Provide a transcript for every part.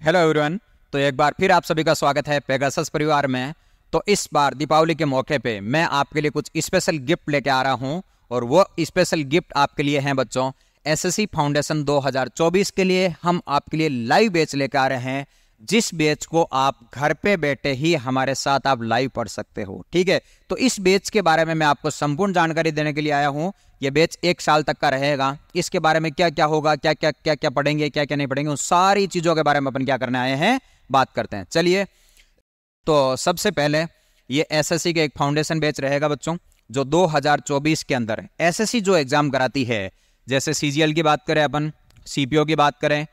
Hello everyone. तो एक बार फिर आप सभी का स्वागत है पेगासस परिवार में। तो इस बार दीपावली के मौके पे मैं आपके लिए कुछ स्पेशल गिफ्ट लेके आ रहा हूं और वो स्पेशल गिफ्ट आपके लिए हैं बच्चों। एसएससी फाउंडेशन 2024 के लिए हम आपके लिए लाइव बैच लेके आ रहे हैं, जिस बैच को आप घर पे बैठे ही हमारे साथ आप लाइव पढ़ सकते हो। ठीक है, तो इस बैच के बारे में मैं आपको संपूर्ण जानकारी देने के लिए आया हूं। ये बैच 1 साल तक का रहेगा। इसके बारे में क्या क्या होगा, क्या क्या पढ़ेंगे, क्या क्या नहीं पढ़ेंगे, उन सारी चीजों के बारे में अपन क्या करने आए हैं, बात करते हैं। चलिए, तो सबसे पहले ये एसएससी के एक फाउंडेशन बैच रहेगा बच्चों, जो 2024 के अंदर एसएससी जो एग्जाम कराती है, जैसे सीजीएल की बात करें, अपन सीपीओ की बात करें,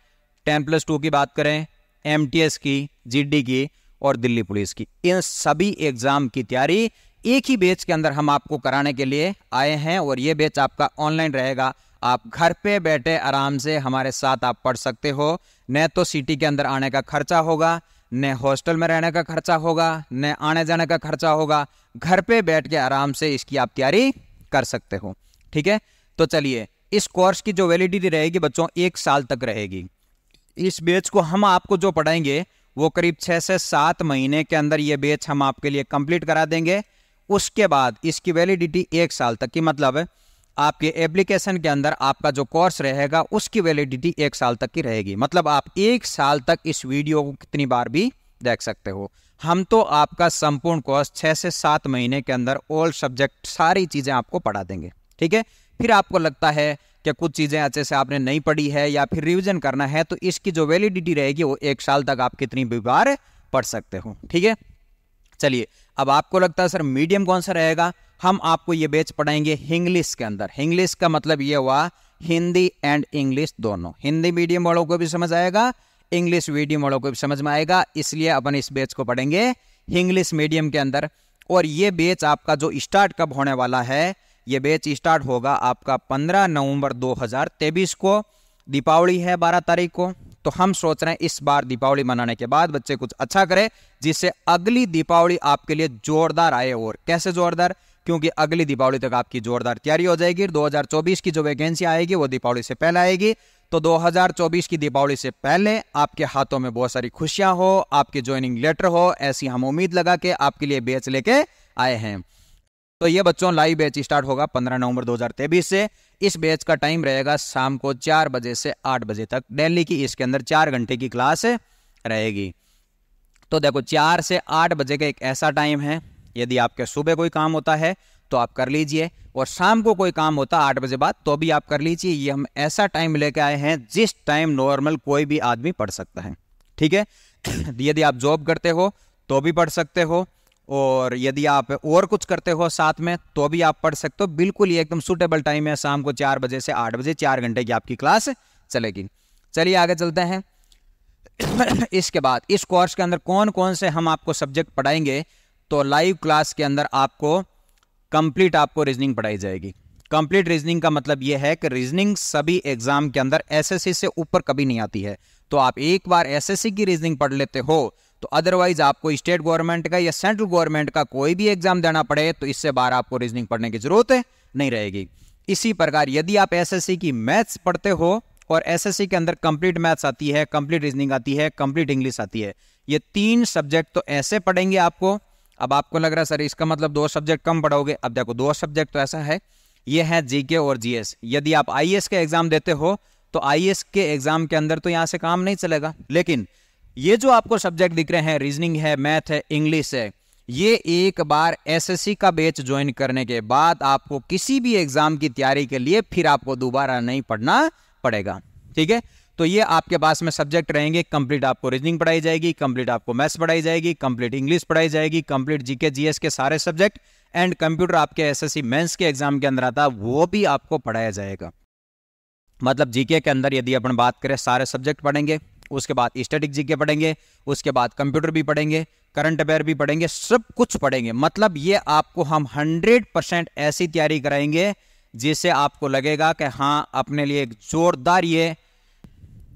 10+2 की बात करें, एमटीएस की, जीडी की और दिल्ली पुलिस की, इन सभी एग्जाम की तैयारी एक ही बैच के अंदर हम आपको कराने के लिए आए हैं। और ये बैच आपका ऑनलाइन रहेगा। आप घर पे बैठे आराम से हमारे साथ आप पढ़ सकते हो। न तो सिटी के अंदर आने का खर्चा होगा, न हॉस्टल में रहने का खर्चा होगा, न आने जाने का खर्चा होगा। घर पे बैठ के आराम से इसकी आप तैयारी कर सकते हो। ठीक है, तो चलिए, इस कोर्स की जो वैलिडिटी रहेगी बच्चों 1 साल तक रहेगी। इस बैच को हम आपको जो पढ़ाएंगे वो करीब 6 से 7 महीने के अंदर ये बैच हम आपके लिए कंप्लीट करा देंगे। उसके बाद इसकी वैलिडिटी 1 साल तक की, मतलब आपके एप्लीकेशन के अंदर आपका जो कोर्स रहेगा उसकी वैलिडिटी 1 साल तक की रहेगी। मतलब आप 1 साल तक इस वीडियो को कितनी बार भी देख सकते हो। हम तो आपका संपूर्ण कोर्स 6 से 7 महीने के अंदर ऑल सब्जेक्ट सारी चीजें आपको पढ़ा देंगे। ठीक है, फिर आपको लगता है कि कुछ चीजें अच्छे से आपने नहीं पढ़ी है या फिर रिवीजन करना है, तो इसकी जो वैलिडिटी रहेगी वो 1 साल तक आप कितनी भी बार पढ़ सकते हो। ठीक है, चलिए, अब आपको लगता है सर मीडियम कौन सा रहेगा, हम आपको ये बैच पढ़ाएंगे इंग्लिश के अंदर। इंग्लिश का मतलब ये हुआ हिंदी एंड इंग्लिश दोनों। हिंदी मीडियम वालों को भी समझ आएगा, इंग्लिश मीडियम वालों को भी समझ में आएगा, इसलिए अपन इस बैच को पढ़ेंगे इंग्लिश मीडियम के अंदर। और ये बैच आपका जो स्टार्ट कब होने वाला है, ये बैच स्टार्ट होगा आपका 15 नवंबर 2023 को। दीपावली है 12 तारीख को, तो हम सोच रहे हैं इस बार दीपावली मनाने के बाद बच्चे कुछ अच्छा करें, जिससे अगली दीपावली आपके लिए जोरदार आए। और कैसे जोरदार, क्योंकि अगली दीपावली तक आपकी जोरदार तैयारी हो जाएगी। 2024 की जो वैकेंसी आएगी वो दीपावली से पहले आएगी। तो 2024 की दीपावली से पहले आपके हाथों में बहुत सारी खुशियां हो, आपके ज्वाइनिंग लेटर हो, ऐसी हम उम्मीद लगा के आपके लिए बैच लेके आए हैं। तो ये बच्चों लाइव बैच स्टार्ट होगा 15 नवंबर 2023 से। इस बैच का टाइम रहेगा शाम को 4 बजे से 8 बजे तक डेली की। इसके अंदर 4 घंटे की क्लास रहेगी। तो देखो, 4 से 8 बजे का एक ऐसा टाइम है, यदि आपके सुबह कोई काम होता है तो आप कर लीजिए, और शाम को कोई काम होता है 8 बजे बाद तो भी आप कर लीजिए। ये हम ऐसा टाइम लेके आए हैं जिस टाइम नॉर्मल कोई भी आदमी पढ़ सकता है। ठीक है, यदि आप जॉब करते हो तो भी पढ़ सकते हो, और यदि आप और कुछ करते हो साथ में तो भी आप पढ़ सकते हो। बिल्कुल ये एकदम सूटेबल टाइम है, शाम को 4 बजे से 8 बजे 4 घंटे की आपकी क्लास चलेगी। चलिए आगे चलते हैं। इसके बाद इस कोर्स के अंदर कौन कौन से हम आपको सब्जेक्ट पढ़ाएंगे, तो लाइव क्लास के अंदर आपको कंप्लीट आपको रीजनिंग पढ़ाई जाएगी। कंप्लीट रीजनिंग का मतलब यह है कि रीजनिंग सभी एग्जाम के अंदर एसएससी से ऊपर कभी नहीं आती है। तो आप एक बार एसएससी की रीजनिंग पढ़ लेते हो तो अदरवाइज आपको स्टेट गवर्नमेंट का या सेंट्रल गवर्नमेंट का कोई भी एग्जाम देना पड़े तो इससे बार आपको रीजनिंग पढ़ने की जरूरत नहीं रहेगी। इसी प्रकार यदि आप एसएससी की मैथ्स पढ़ते हो और एसएससी के अंदर कंप्लीट मैथ्स आती है, कंप्लीट रीजनिंग आती है, कंप्लीट इंग्लिश आती है, ये 3 सब्जेक्ट तो ऐसे पढ़ेंगे आपको। अब आपको लग रहा है सर इसका मतलब 2 सब्जेक्ट कम पढ़ोगे। अब देखो, 2 सब्जेक्ट तो ऐसा है, ये है जीके और जीएस। यदि आप आईएएस के एग्जाम देते हो तो आईएएस के एग्जाम के अंदर तो यहां से काम नहीं चलेगा, लेकिन ये जो आपको सब्जेक्ट दिख रहे हैं, रीजनिंग है, मैथ है, इंग्लिश है, ये एक बार एसएससी का बैच ज्वाइन करने के बाद आपको किसी भी एग्जाम की तैयारी के लिए फिर आपको दोबारा नहीं पढ़ना पड़ेगा। ठीक है, तो ये आपके पास में सब्जेक्ट रहेंगे। कंप्लीट आपको रीजनिंग पढ़ाई जाएगी, कंप्लीट आपको मैथ्स पढ़ाई जाएगी, कंप्लीट इंग्लिश पढ़ाई जाएगी, कंप्लीट जीके जीएस के सारे सब्जेक्ट, एंड कंप्यूटर आपके एसएससी मेंस के एग्जाम के अंदर आता वो भी आपको पढ़ाया जाएगा। मतलब जीके के अंदर यदि अपन बात करें सारे सब्जेक्ट पढ़ेंगे, उसके बाद स्टैटिक जीके पढ़ेंगे, उसके बाद कंप्यूटर भी पढ़ेंगे, करंट अफेयर भी पढ़ेंगे, सब कुछ पढ़ेंगे। मतलब ये आपको हम 100% ऐसी तैयारी कराएंगे जिससे आपको लगेगा कि हाँ, अपने लिए एक जोरदार ये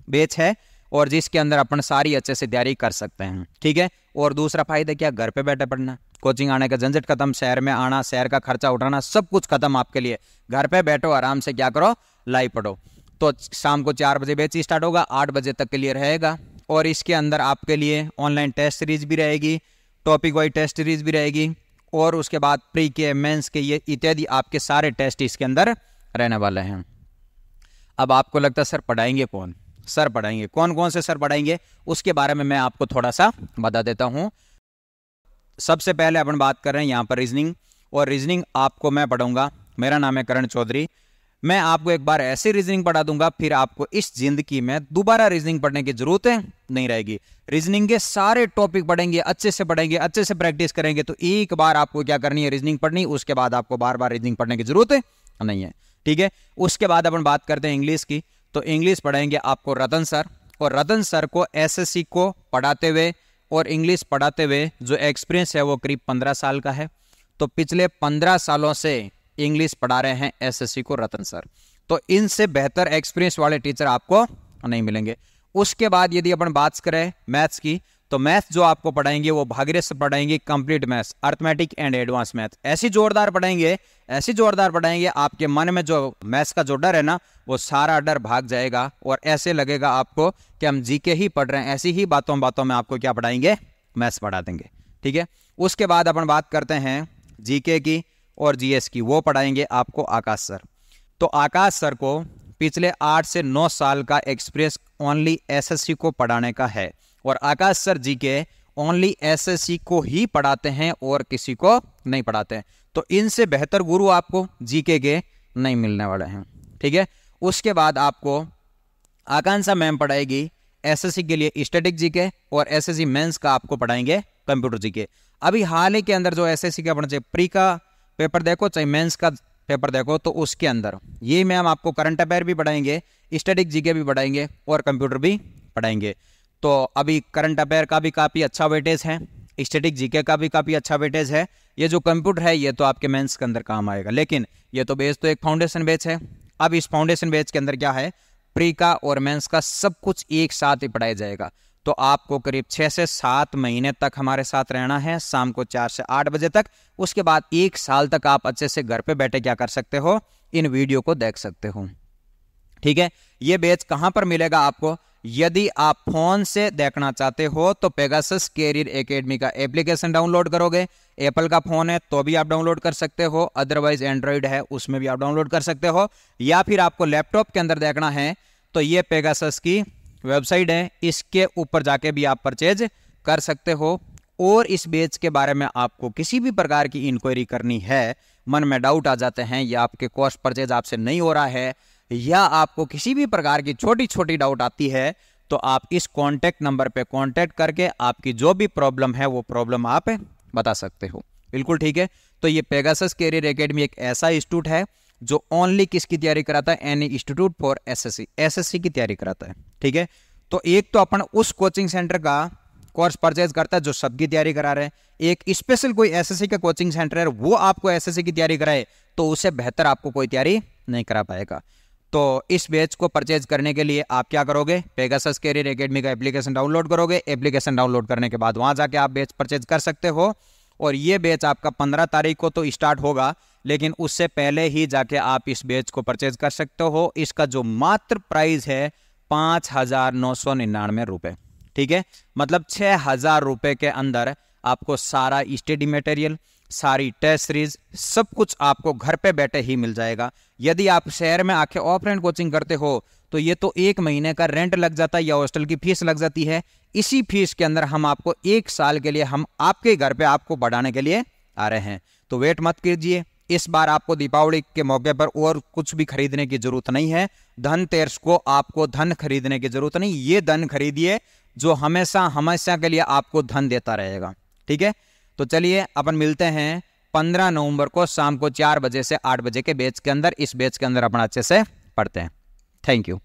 बैच है और जिसके अंदर अपन सारी अच्छे से तैयारी कर सकते हैं। ठीक है, और दूसरा फायदा क्या, घर पे बैठे पढ़ना, कोचिंग आने का झंझट खत्म, शहर में आना, शहर का खर्चा उठाना, सब कुछ खत्म आपके लिए। घर पे बैठो, आराम से क्या करो, लाइव पढ़ो। तो शाम को 4 बजे बैच स्टार्ट होगा, 8 बजे तक के लिए रहेगा। और इसके अंदर आपके लिए ऑनलाइन टेस्ट सीरीज भी रहेगी, टॉपिक वाइज टेस्ट सीरीज भी रहेगी, और उसके बाद प्री के, मेंस के, ये इत्यादि आपके सारे टेस्ट इसके अंदर रहने वाले हैं। अब आपको लगता है सर पढ़ाएंगे कौन? सर पढ़ाएंगे, कौन कौन से सर पढ़ाएंगे उसके बारे में मैं आपको थोड़ा सा बता देता हूं। सबसे पहले अपन बात कर रहे हैं यहाँ पर रीजनिंग, और रीजनिंग आपको मैं पढ़ाऊंगा। मेरा नाम है करण चौधरी। मैं आपको एक बार ऐसी रीजनिंग पढ़ा दूंगा, फिर आपको इस जिंदगी में दोबारा रीजनिंग पढ़ने की जरूरत नहीं रहेगी। रीजनिंग के सारे टॉपिक पढ़ेंगे, अच्छे से पढ़ेंगे, अच्छे से प्रैक्टिस करेंगे, तो एक बार आपको क्या करनी है, रीजनिंग पढ़नी, उसके बाद आपको बार बार रीजनिंग पढ़ने की जरूरत नहीं है। ठीक है, उसके बाद अपन बात करते हैं इंग्लिश की। तो इंग्लिश पढ़ाएंगे आपको रतन सर, और रतन सर को एसएससी को पढ़ाते हुए और इंग्लिश पढ़ाते हुए जो एक्सपीरियंस है वो करीब 15 साल का है। तो पिछले 15 सालों से इंग्लिश पढ़ा रहे हैं एसएससी को रतन सर। तो इनसे बेहतर एक्सपीरियंस वाले टीचर आपको नहीं मिलेंगे। उसके बाद यदि अपन बात करें मैथ्स की, तो मैथ्स जो आपको पढ़ाएंगे वो भागीरथ सर पढ़ाएंगे, complete maths, arithmetic and advance math. ऐसी जोरदार पढ़ाएंगे, ऐसी जोरदार पढ़ाएंगे, आपके मन में जो मैथ्स का जो डर है ना, वो सारा डर भाग जाएगा, और ऐसे लगेगा आपको कि हम जीके ही पढ़ रहे हैं। ऐसी ही बातों बातों में आपको क्या पढ़ाएंगे, मैथ्स पढ़ा देंगे। ठीक है, उसके बाद अपन बात करते हैं जीके की और जीएस की, वो पढ़ाएंगे आपको आकाश सर। तो आकाश सर को पिछले 8 से 9 साल का एक्सपीरियंस ओनली एसएससी को पढ़ाने का है, और आकाश सर जी के ओनली एसएससी को ही पढ़ाते हैं और किसी को नहीं पढ़ाते हैं। तो इनसे बेहतर गुरु आपको जीके के नहीं मिलने वाले हैं। ठीक है, उसके बाद आपको आकांक्षा मैम पढ़ाएगी एसएससी के लिए स्टैटिक जीके, और एसएससी मेंस का आपको पढ़ाएंगे कंप्यूटर जीके। अभी हाल ही के अंदर जो एसएससी का चाहे प्री का पेपर देखो, चाहे मेंस का पेपर देखो, तो उसके अंदर ये मैम आपको करंट अफेयर भी पढ़ाएंगे, स्टैटिक जीके भी पढ़ाएंगे और कंप्यूटर भी पढ़ाएंगे। तो अभी करंट अफेयर का भी काफ़ी अच्छा वेटेज है, स्टैटिक जीके का भी काफ़ी अच्छा वेटेज है। ये जो कंप्यूटर है ये तो आपके मेंस के अंदर काम आएगा, लेकिन ये तो बेस तो एक फाउंडेशन बेच है। अब इस फाउंडेशन बेच के अंदर क्या है, प्री का और मेंस का सब कुछ एक साथ ही पढ़ाया जाएगा। तो आपको करीब 6 से 7 महीने तक हमारे साथ रहना है, शाम को 4 से 8 बजे तक। उसके बाद 1 साल तक आप अच्छे से घर पे बैठे क्या कर सकते हो, इन वीडियो को देख सकते हो। ठीक है, ये बैच कहां पर मिलेगा आपको? यदि आप फोन से देखना चाहते हो तो पेगासस कैरियर एकेडमी का एप्लीकेशन डाउनलोड करोगे। एप्पल का फोन है तो भी आप डाउनलोड कर सकते हो, अदरवाइज एंड्रॉइड है उसमें भी आप डाउनलोड कर सकते हो, या फिर आपको लैपटॉप के अंदर देखना है तो ये पेगासस की वेबसाइट है, इसके ऊपर जाके भी आप परचेज कर सकते हो। और इस बैच के बारे में आपको किसी भी प्रकार की इंक्वायरी करनी है, मन में डाउट आ जाते हैं, या आपके कॉस्ट परचेज आपसे नहीं हो रहा है, या आपको किसी भी प्रकार की छोटी छोटी डाउट आती है, तो आप इस कॉन्टैक्ट नंबर पे कॉन्टैक्ट करके आपकी जो भी प्रॉब्लम है वो प्रॉब्लम आप बता सकते हो। बिल्कुल ठीक है। तो ये पेगासस कैरियर एकेडमी एक ऐसा इंस्टीट्यूट है जो ओनली किसकी तैयारी कराता है, एनी इंस्टीट्यूट फॉर एसएससी की तैयारी कराता है। ठीक है, तो एक तो अपन उस कोचिंग सेंटर का कोर्स परचेज करता है जो सबकी तैयारी करा रहे हैं, एक स्पेशल कोई एसएससी का कोचिंग सेंटर है वो आपको एसएससी की तैयारी कराए, तो उससे बेहतर आपको कोई तैयारी नहीं करा पाएगा। तो इस बैच को परचेज करने के लिए आप क्या करोगे, पेगासस कैरियर एकेडमी का एप्लीकेशन डाउनलोड करोगे। एप्लीकेशन डाउनलोड करने के बाद वहां जाके आप बैच परचेज कर सकते हो, और ये बैच आपका 15 तारीख को तो स्टार्ट होगा, लेकिन उससे पहले ही जाके आप इस बैच को परचेज कर सकते हो। इसका जो मात्र प्राइस है 5,999 रुपए। ठीक है, मतलब 6,000 रुपए के अंदर आपको सारा स्टडी मटेरियल, सारी टेस्ट सीरीज, सब कुछ आपको घर पे बैठे ही मिल जाएगा। यदि आप शहर में आके ऑफलाइन कोचिंग करते हो तो ये तो 1 महीने का रेंट लग जाता है या हॉस्टल की फीस लग जाती है। इसी फीस के अंदर हम आपको 1 साल के लिए हम आपके घर पे आपको बढ़ाने के लिए आ रहे हैं। तो वेट मत कीजिए, इस बार आपको दीपावली के मौके पर और कुछ भी खरीदने की जरूरत नहीं है। धनतेरस को आपको धन खरीदने की जरूरत नहीं, ये धन खरीदिए जो हमेशा हमेशा के लिए आपको धन देता रहेगा। ठीक है, तो चलिए अपन मिलते हैं 15 नवंबर को शाम को 4 बजे से 8 बजे के बैच के अंदर। इस बैच के अंदर अपन अच्छे से पढ़ते हैं। Thank you.